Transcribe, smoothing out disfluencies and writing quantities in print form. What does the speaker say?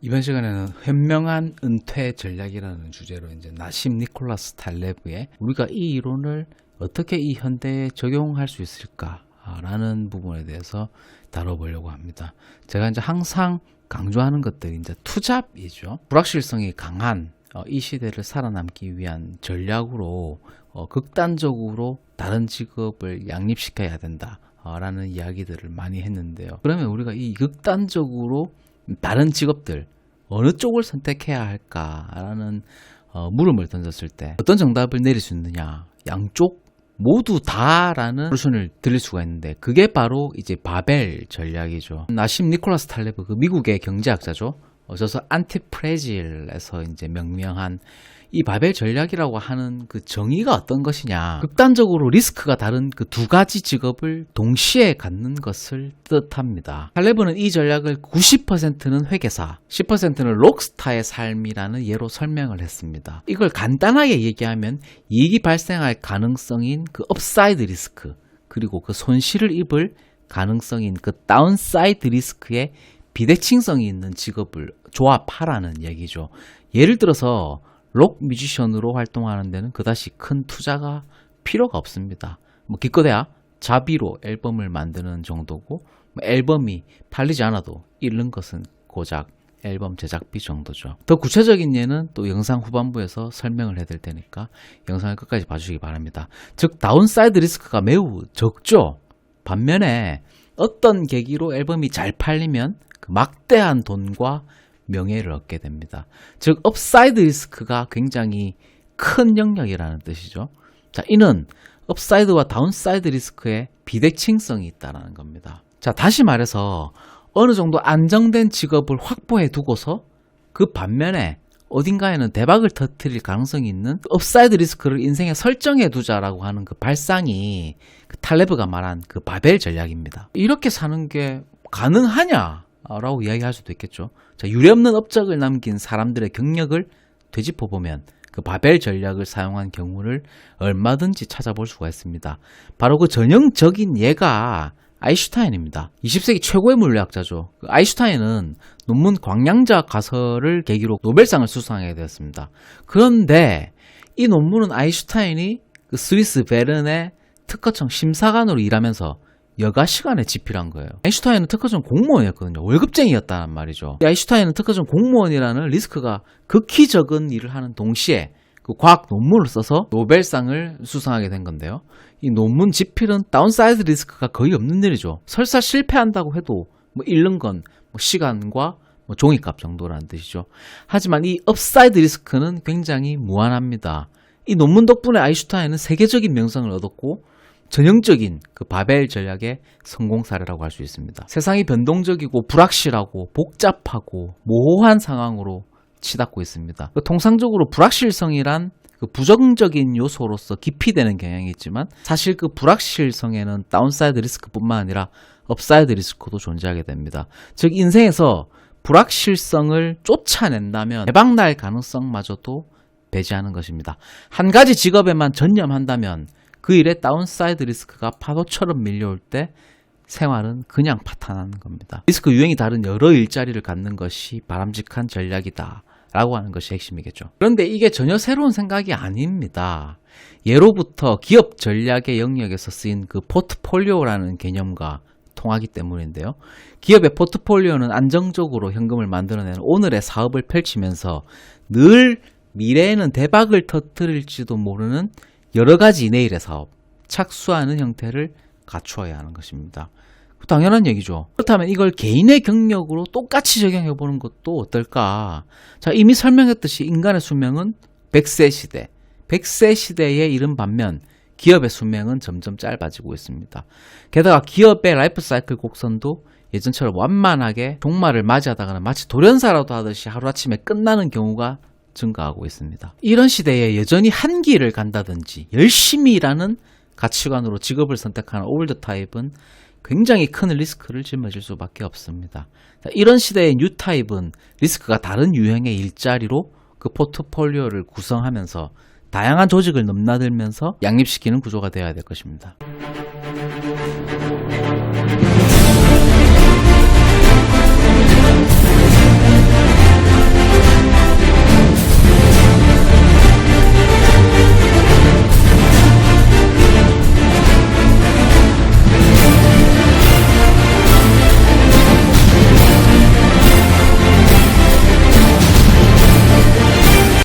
이번 시간에는 현명한 은퇴 전략이라는 주제로 이제 나심 니콜라스 탈레브의 우리가 이 이론을 어떻게 이 현대에 적용할 수 있을까라는 부분에 대해서 다뤄보려고 합니다. 제가 이제 항상 강조하는 것들이 이제 투잡이죠. 불확실성이 강한 이 시대를 살아남기 위한 전략으로 극단적으로 다른 직업을 양립시켜야 된다라는 이야기들을 많이 했는데요. 그러면 우리가 이 극단적으로 다른 직업들 어느 쪽을 선택해야 할까라는 물음을 던졌을 때 어떤 정답을 내릴 수 있느냐, 양쪽 모두 다라는 솔루션을 드릴 수가 있는데 그게 바로 이제 바벨 전략이죠. 나심 니콜라스 탈레브, 그 미국의 경제학자죠. 저서 안티프레질에서 이제 명명한 이 바벨 전략이라고 하는 그 정의가 어떤 것이냐, 극단적으로 리스크가 다른 그 두 가지 직업을 동시에 갖는 것을 뜻합니다. 탈레브는 이 전략을 90%는 회계사, 10%는 록스타의 삶이라는 예로 설명을 했습니다. 이걸 간단하게 얘기하면 이익이 발생할 가능성인 그 업사이드 리스크, 그리고 그 손실을 입을 가능성인 그 다운사이드 리스크의 비대칭성이 있는 직업을 조합하라는 얘기죠. 예를 들어서 록 뮤지션으로 활동하는 데는 그다지 큰 투자가 필요가 없습니다. 뭐 기껏해야 자비로 앨범을 만드는 정도고, 앨범이 팔리지 않아도 잃는 것은 고작 앨범 제작비 정도죠. 더 구체적인 예는 또 영상 후반부에서 설명을 해드릴 테니까 영상을 끝까지 봐주시기 바랍니다. 즉 다운사이드 리스크가 매우 적죠. 반면에 어떤 계기로 앨범이 잘 팔리면 그 막대한 돈과 명예를 얻게 됩니다. 즉 업사이드 리스크가 굉장히 큰 영역이라는 뜻이죠. 자, 이는 업사이드와 다운사이드 리스크의 비대칭성이 있다는 겁니다. 자, 다시 말해서 어느 정도 안정된 직업을 확보해 두고서 그 반면에 어딘가에는 대박을 터뜨릴 가능성이 있는 업사이드 리스크를 인생에 설정해 두자라고 하는 그 발상이 그 탈레브가 말한 그 바벨 전략입니다. 이렇게 사는 게 가능하냐? 라고 이야기할 수도 있겠죠. 자, 유례없는 업적을 남긴 사람들의 경력을 되짚어보면 그 바벨 전략을 사용한 경우를 얼마든지 찾아볼 수가 있습니다. 바로 그 전형적인 예가 아인슈타인입니다. 20세기 최고의 물리학자죠. 그 아인슈타인은 논문 광량자 가설을 계기로 노벨상을 수상하게 되었습니다. 그런데 이 논문은 아인슈타인이 그 스위스 베른의 특허청 심사관으로 일하면서 여가 시간에 집필한 거예요. 아인슈타인은 특허청 공무원이었거든요. 월급쟁이였다는 말이죠. 아인슈타인은 특허청 공무원이라는 리스크가 극히 적은 일을 하는 동시에 그 과학 논문을 써서 노벨상을 수상하게 된 건데요. 이 논문 집필은 다운사이드 리스크가 거의 없는 일이죠. 설사 실패한다고 해도 뭐 잃는 건 뭐 시간과 뭐 종이값 정도라는 뜻이죠. 하지만 이 업사이드 리스크는 굉장히 무한합니다. 이 논문 덕분에 아인슈타인은 세계적인 명성을 얻었고 전형적인 그 바벨 전략의 성공 사례라고 할 수 있습니다. 세상이 변동적이고 불확실하고 복잡하고 모호한 상황으로 치닫고 있습니다. 통상적으로 불확실성이란 그 부정적인 요소로서 기피되는 경향이 있지만 사실 그 불확실성에는 다운사이드 리스크뿐만 아니라 업사이드 리스크도 존재하게 됩니다. 즉 인생에서 불확실성을 쫓아낸다면 대박날 가능성마저도 배제하는 것입니다. 한 가지 직업에만 전념한다면 그 일에 다운사이드 리스크가 파도처럼 밀려올 때 생활은 그냥 파탄나는 겁니다. 리스크 유형이 다른 여러 일자리를 갖는 것이 바람직한 전략이다 라고 하는 것이 핵심이겠죠. 그런데 이게 전혀 새로운 생각이 아닙니다. 예로부터 기업 전략의 영역에서 쓰인 그 포트폴리오라는 개념과 통하기 때문인데요. 기업의 포트폴리오는 안정적으로 현금을 만들어내는 오늘의 사업을 펼치면서 늘 미래에는 대박을 터뜨릴지도 모르는 여러 가지 내일의 사업, 착수하는 형태를 갖추어야 하는 것입니다. 당연한 얘기죠. 그렇다면 이걸 개인의 경력으로 똑같이 적용해보는 것도 어떨까? 자, 이미 설명했듯이 인간의 수명은 100세 시대, 100세 시대에 이른 반면 기업의 수명은 점점 짧아지고 있습니다. 게다가 기업의 라이프 사이클 곡선도 예전처럼 완만하게 종말을 맞이하다가는 마치 돌연사라도 하듯이 하루아침에 끝나는 경우가 증가하고 있습니다. 이런 시대에 여전히 한 길을 간다든지 열심히 일하는 가치관으로 직업을 선택하는 올드 타입은 굉장히 큰 리스크를 짊어질 수밖에 없습니다. 이런 시대의 뉴 타입은 리스크가 다른 유형의 일자리로 그 포트폴리오를 구성하면서 다양한 조직을 넘나들면서 양립시키는 구조가 되어야 될 것입니다.